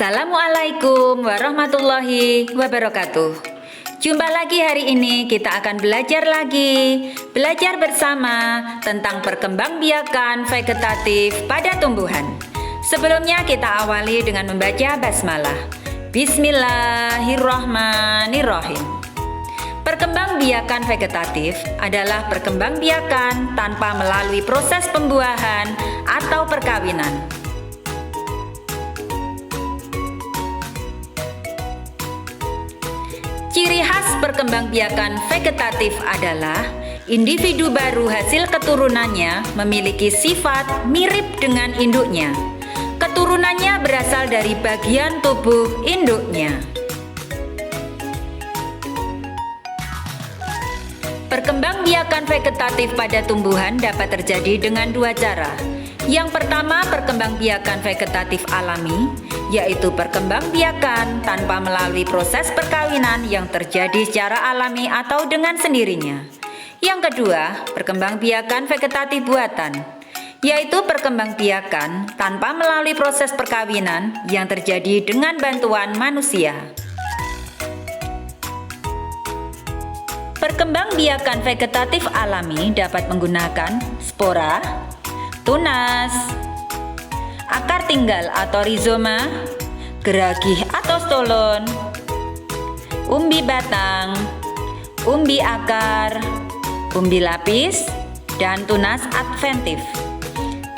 Assalamualaikum warahmatullahi wabarakatuh. Jumpa lagi hari ini, kita akan belajar bersama tentang perkembangbiakan vegetatif pada tumbuhan. Sebelumnya kita awali dengan membaca basmalah. Bismillahirrahmanirrahim. Perkembangbiakan vegetatif adalah perkembangbiakan tanpa melalui proses pembuahan atau perkawinan. Ciri khas perkembangbiakan vegetatif adalah individu baru hasil keturunannya memiliki sifat mirip dengan induknya. Keturunannya berasal dari bagian tubuh induknya. Perkembangbiakan vegetatif pada tumbuhan dapat terjadi dengan dua cara. Yang pertama, perkembangbiakan vegetatif alami, yaitu perkembangbiakan tanpa melalui proses perkawinan yang terjadi secara alami atau dengan sendirinya. Yang kedua, perkembangbiakan vegetatif buatan, yaitu perkembangbiakan tanpa melalui proses perkawinan yang terjadi dengan bantuan manusia. Perkembangbiakan vegetatif alami dapat menggunakan spora, tunas, akar tinggal atau rizoma, geragih atau stolon, umbi batang, umbi akar, umbi lapis, dan tunas adventif.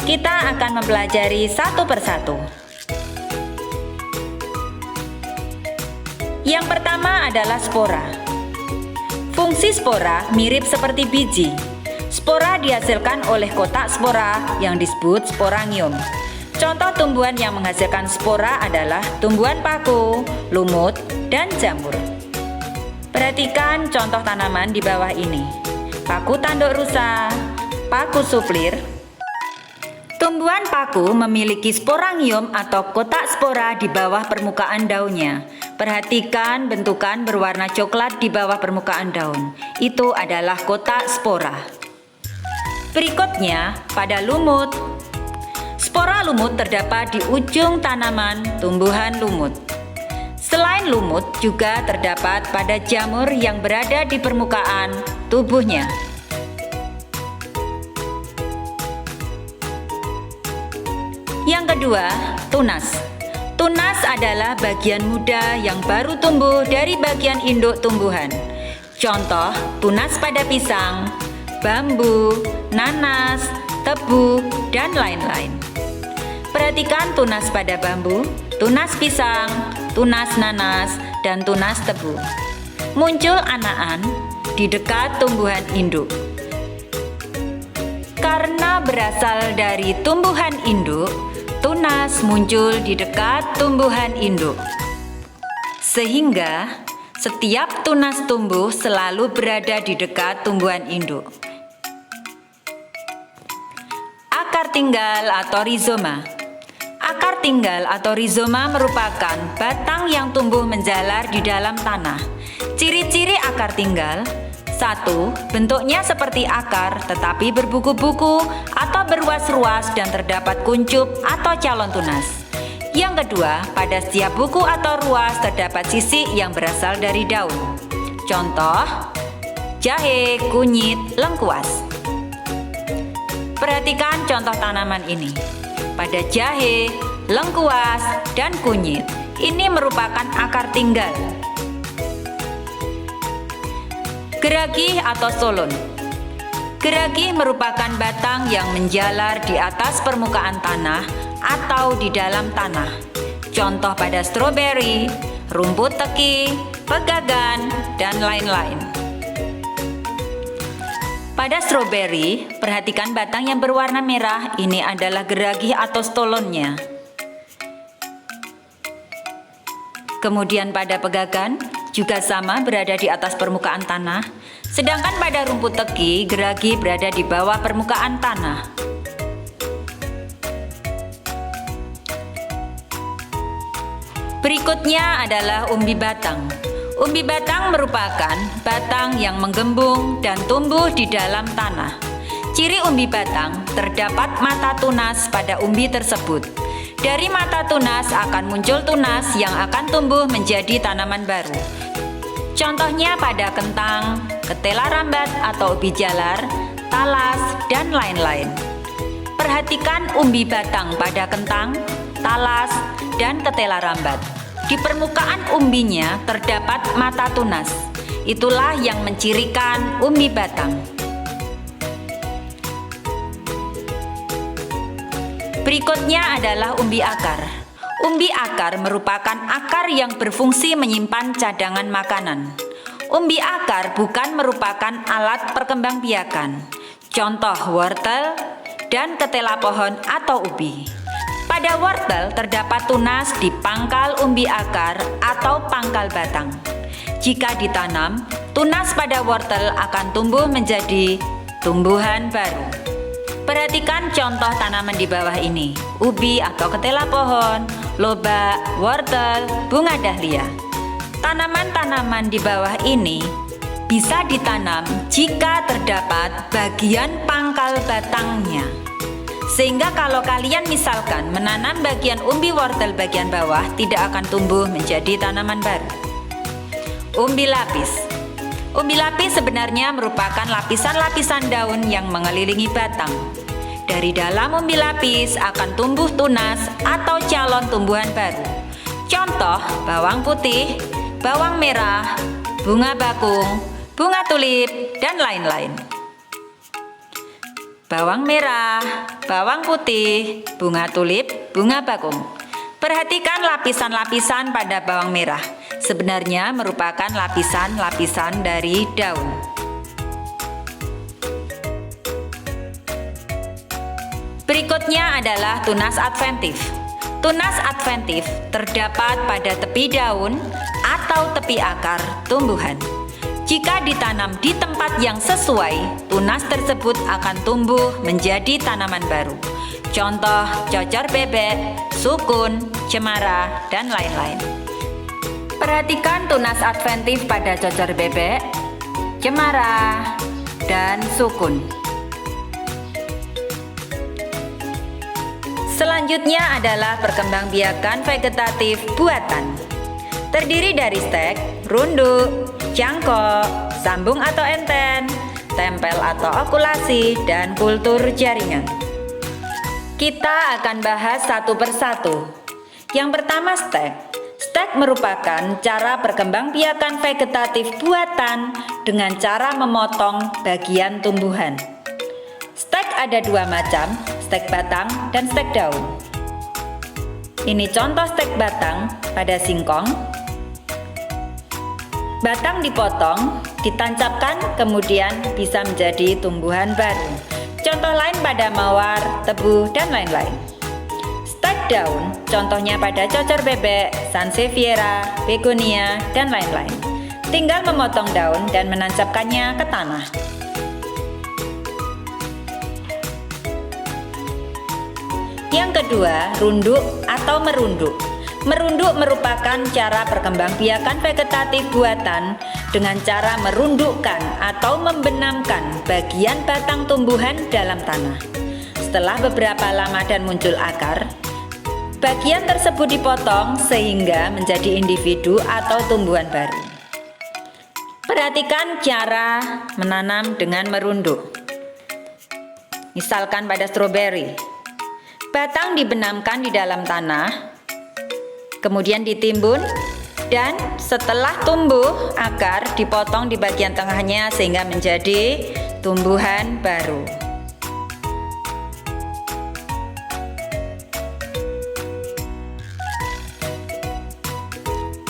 Kita akan mempelajari satu persatu. Yang pertama adalah spora. Fungsi spora mirip seperti biji. Spora dihasilkan oleh kotak spora yang disebut sporangium. Contoh tumbuhan yang menghasilkan spora adalah tumbuhan paku, lumut, dan jamur. Perhatikan contoh tanaman di bawah ini. Paku tanduk rusa, paku suplir. Tumbuhan paku memiliki sporangium atau kotak spora di bawah permukaan daunnya. Perhatikan bentukan berwarna coklat di bawah permukaan daun. Itu adalah kotak spora. Berikutnya, pada lumut. Spora lumut terdapat di ujung tanaman tumbuhan lumut. Selain lumut, juga terdapat pada jamur yang berada di permukaan tubuhnya. Yang kedua, tunas. Tunas adalah bagian muda yang baru tumbuh dari bagian induk tumbuhan. Contoh, tunas pada pisang, bambu, nanas, tebu, dan lain-lain. Perhatikan tunas pada bambu, tunas pisang, tunas nanas, dan tunas tebu. Muncul anakan di dekat tumbuhan induk. Karena berasal dari tumbuhan induk, tunas muncul di dekat tumbuhan induk. Sehingga setiap tunas tumbuh selalu berada di dekat tumbuhan induk. Akar tinggal atau rizoma. Akar tinggal atau rizoma merupakan batang yang tumbuh menjalar di dalam tanah. Ciri-ciri akar tinggal: 1. Bentuknya seperti akar tetapi berbuku-buku atau berruas-ruas dan terdapat kuncup atau calon tunas. Yang kedua, pada setiap buku atau ruas terdapat sisik yang berasal dari daun. Contoh, jahe, kunyit, lengkuas. Perhatikan contoh tanaman ini. Pada jahe, lengkuas, dan kunyit, ini merupakan akar tinggal. Geragih atau stolon. Geragih merupakan batang yang menjalar di atas permukaan tanah atau di dalam tanah. Contoh pada stroberi, rumput teki, pegagan, dan lain-lain. Pada stroberi, perhatikan batang yang berwarna merah, ini adalah geragih atau stolonnya. Kemudian pada pegagan, juga sama berada di atas permukaan tanah. Sedangkan pada rumput teki, geragih berada di bawah permukaan tanah. Berikutnya adalah umbi batang. Umbi batang merupakan batang yang menggembung dan tumbuh di dalam tanah. Ciri umbi batang, terdapat mata tunas pada umbi tersebut. Dari mata tunas akan muncul tunas yang akan tumbuh menjadi tanaman baru. Contohnya pada kentang, ketela rambat atau ubi jalar, talas, dan lain-lain. Perhatikan umbi batang pada kentang, talas, dan ketela rambat. Di permukaan umbinya terdapat mata tunas. Itulah yang mencirikan umbi batang. Berikutnya adalah umbi akar. Umbi akar merupakan akar yang berfungsi menyimpan cadangan makanan. Umbi akar bukan merupakan alat perkembangbiakan. Contoh wortel dan ketela pohon atau ubi. Pada wortel terdapat tunas di pangkal umbi akar atau pangkal batang. Jika ditanam, tunas pada wortel akan tumbuh menjadi tumbuhan baru. Perhatikan contoh tanaman di bawah ini: ubi atau ketela pohon, lobak, wortel, bunga dahlia. Tanaman-tanaman di bawah ini bisa ditanam jika terdapat bagian pangkal batangnya. Sehingga kalau kalian misalkan menanam bagian umbi wortel bagian bawah, tidak akan tumbuh menjadi tanaman baru. Umbi lapis. Umbi lapis sebenarnya merupakan lapisan-lapisan daun yang mengelilingi batang. Dari dalam umbi lapis akan tumbuh tunas atau calon tumbuhan baru. Contoh bawang putih, bawang merah, bunga bakung, bunga tulip, dan lain-lain. Bawang merah, bawang putih, bunga tulip, bunga bakung. Perhatikan lapisan-lapisan pada bawang merah. Sebenarnya merupakan lapisan-lapisan dari daun. Berikutnya adalah tunas adventif. Tunas adventif terdapat pada tepi daun atau tepi akar tumbuhan. Jika ditanam di tempat yang sesuai, tunas tersebut akan tumbuh menjadi tanaman baru. Contoh cocor bebek, sukun, cemara, dan lain-lain. Perhatikan tunas adventif pada cocor bebek, cemara, dan sukun. Selanjutnya adalah perkembangbiakan vegetatif buatan. Terdiri dari stek, runduk, cangkok, sambung atau enten, tempel atau okulasi, dan kultur jaringan. Kita akan bahas satu persatu. Yang pertama stek. Stek merupakan cara perkembangbiakan vegetatif buatan dengan cara memotong bagian tumbuhan. Stek ada dua macam, stek batang dan stek daun. Ini contoh stek batang pada singkong. Batang dipotong, ditancapkan, kemudian bisa menjadi tumbuhan baru. Contoh lain pada mawar, tebu, dan lain-lain. Stek daun, contohnya pada cocor bebek, sansevieria, begonia, dan lain-lain. Tinggal memotong daun dan menancapkannya ke tanah. Yang kedua, runduk atau merunduk. Merunduk merupakan cara perkembangbiakan vegetatif buatan dengan cara merundukkan atau membenamkan bagian batang tumbuhan dalam tanah. Setelah beberapa lama dan muncul akar, bagian tersebut dipotong sehingga menjadi individu atau tumbuhan baru. Perhatikan cara menanam dengan merunduk. Misalkan pada stroberi, batang dibenamkan di dalam tanah, kemudian ditimbun, dan setelah tumbuh akar dipotong di bagian tengahnya sehingga menjadi tumbuhan baru.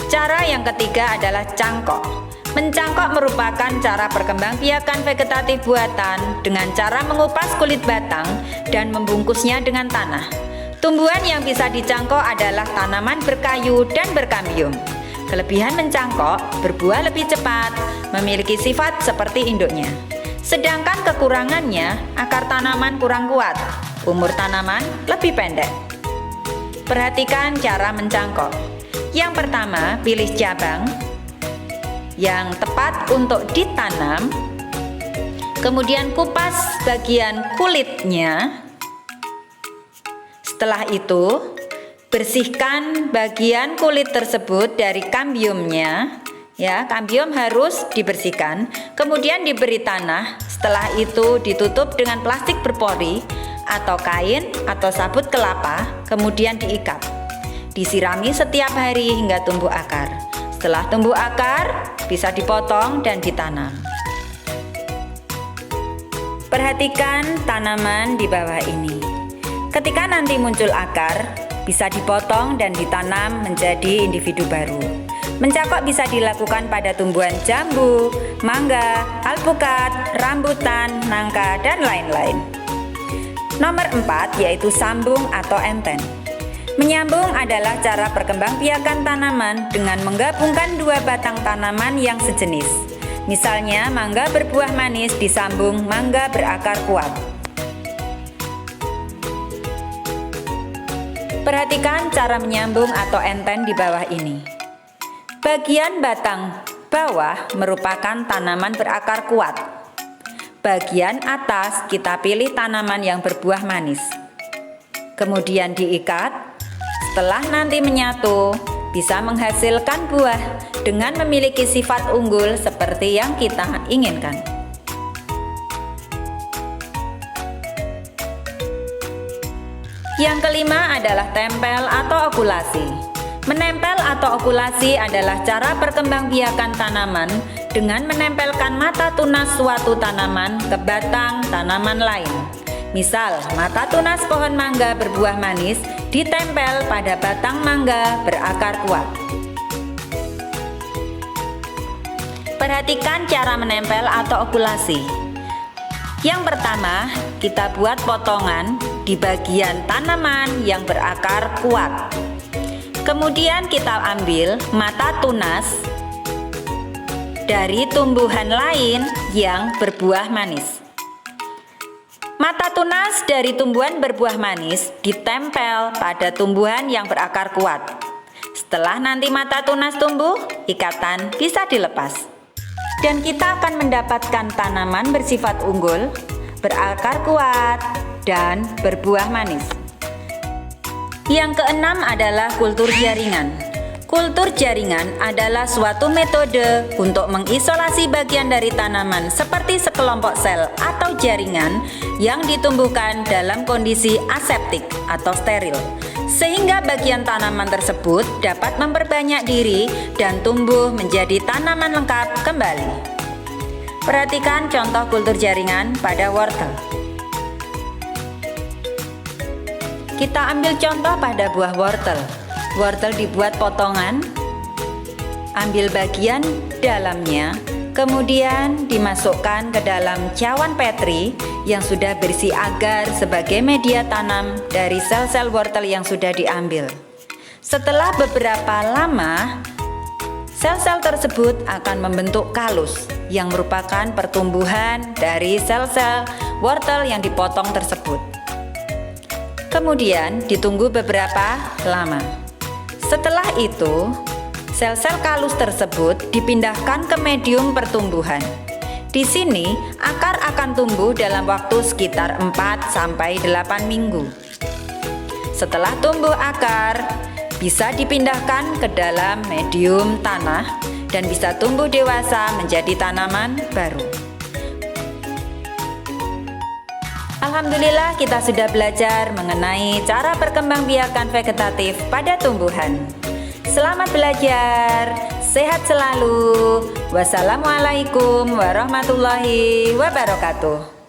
Cara yang ketiga adalah cangkok. Mencangkok merupakan cara perkembangbiakan vegetatif buatan dengan cara mengupas kulit batang dan membungkusnya dengan tanah. Tumbuhan yang bisa dicangkok adalah tanaman berkayu dan berkambium. Kelebihan mencangkok, berbuah lebih cepat, memiliki sifat seperti induknya. Sedangkan kekurangannya, akar tanaman kurang kuat, umur tanaman lebih pendek. Perhatikan cara mencangkok. Yang pertama, pilih cabang yang tepat untuk ditanam, kemudian kupas bagian kulitnya. Setelah itu, Bersihkan bagian kulit tersebut dari kambiumnya. Ya, kambium harus dibersihkan. Kemudian diberi tanah. Setelah itu ditutup dengan plastik berpori atau kain atau sabut kelapa, kemudian diikat. Disirami setiap hari hingga tumbuh akar. Setelah tumbuh akar, bisa dipotong dan ditanam. Perhatikan tanaman di bawah ini. Ketika nanti muncul akar, bisa dipotong dan ditanam menjadi individu baru. Mencakok bisa dilakukan pada tumbuhan jambu, mangga, alpukat, rambutan, nangka, dan lain-lain. Nomor 4 yaitu sambung atau enten. Menyambung adalah cara perkembangbiakan tanaman dengan menggabungkan dua batang tanaman yang sejenis. Misalnya, mangga berbuah manis disambung mangga berakar kuat. Perhatikan cara menyambung atau enten di bawah ini. Bagian batang bawah merupakan tanaman berakar kuat. Bagian atas kita pilih tanaman yang berbuah manis. Kemudian diikat. Setelah nanti menyatu, bisa menghasilkan buah dengan memiliki sifat unggul seperti yang kita inginkan. Yang kelima adalah tempel atau okulasi. Menempel atau okulasi adalah cara perkembangbiakan tanaman dengan menempelkan mata tunas suatu tanaman ke batang tanaman lain. Misal, mata tunas pohon mangga berbuah manis ditempel pada batang mangga berakar kuat. Perhatikan cara menempel atau okulasi. Yang pertama, kita buat potongan di bagian tanaman yang berakar kuat. Kemudian kita ambil mata tunas dari tumbuhan lain yang berbuah manis. Mata tunas dari tumbuhan berbuah manis ditempel pada tumbuhan yang berakar kuat. Setelah nanti mata tunas tumbuh, ikatan bisa dilepas. Dan kita akan mendapatkan tanaman bersifat unggul, berakar kuat, dan berbuah manis. Yang keenam adalah kultur jaringan. Kultur jaringan adalah suatu metode untuk mengisolasi bagian dari tanaman seperti sekelompok sel atau jaringan yang ditumbuhkan dalam kondisi aseptik atau steril, sehingga bagian tanaman tersebut dapat memperbanyak diri dan tumbuh menjadi tanaman lengkap kembali. Perhatikan contoh kultur jaringan pada wortel. Kita ambil contoh pada buah wortel. Wortel dibuat potongan, ambil bagian dalamnya, kemudian dimasukkan ke dalam cawan petri yang sudah berisi agar sebagai media tanam dari sel-sel wortel yang sudah diambil. Setelah beberapa lama, sel-sel tersebut akan membentuk kalus yang merupakan pertumbuhan dari sel-sel wortel yang dipotong tersebut. Kemudian ditunggu beberapa lama. Setelah itu, sel-sel kalus tersebut dipindahkan ke medium pertumbuhan. Di sini, akar akan tumbuh dalam waktu sekitar 4-8 minggu. Setelah tumbuh akar, bisa dipindahkan ke dalam medium tanah dan bisa tumbuh dewasa menjadi tanaman baru. Alhamdulillah, kita sudah belajar mengenai cara perkembangbiakan vegetatif pada tumbuhan. Selamat belajar, sehat selalu. Wassalamualaikum warahmatullahi wabarakatuh.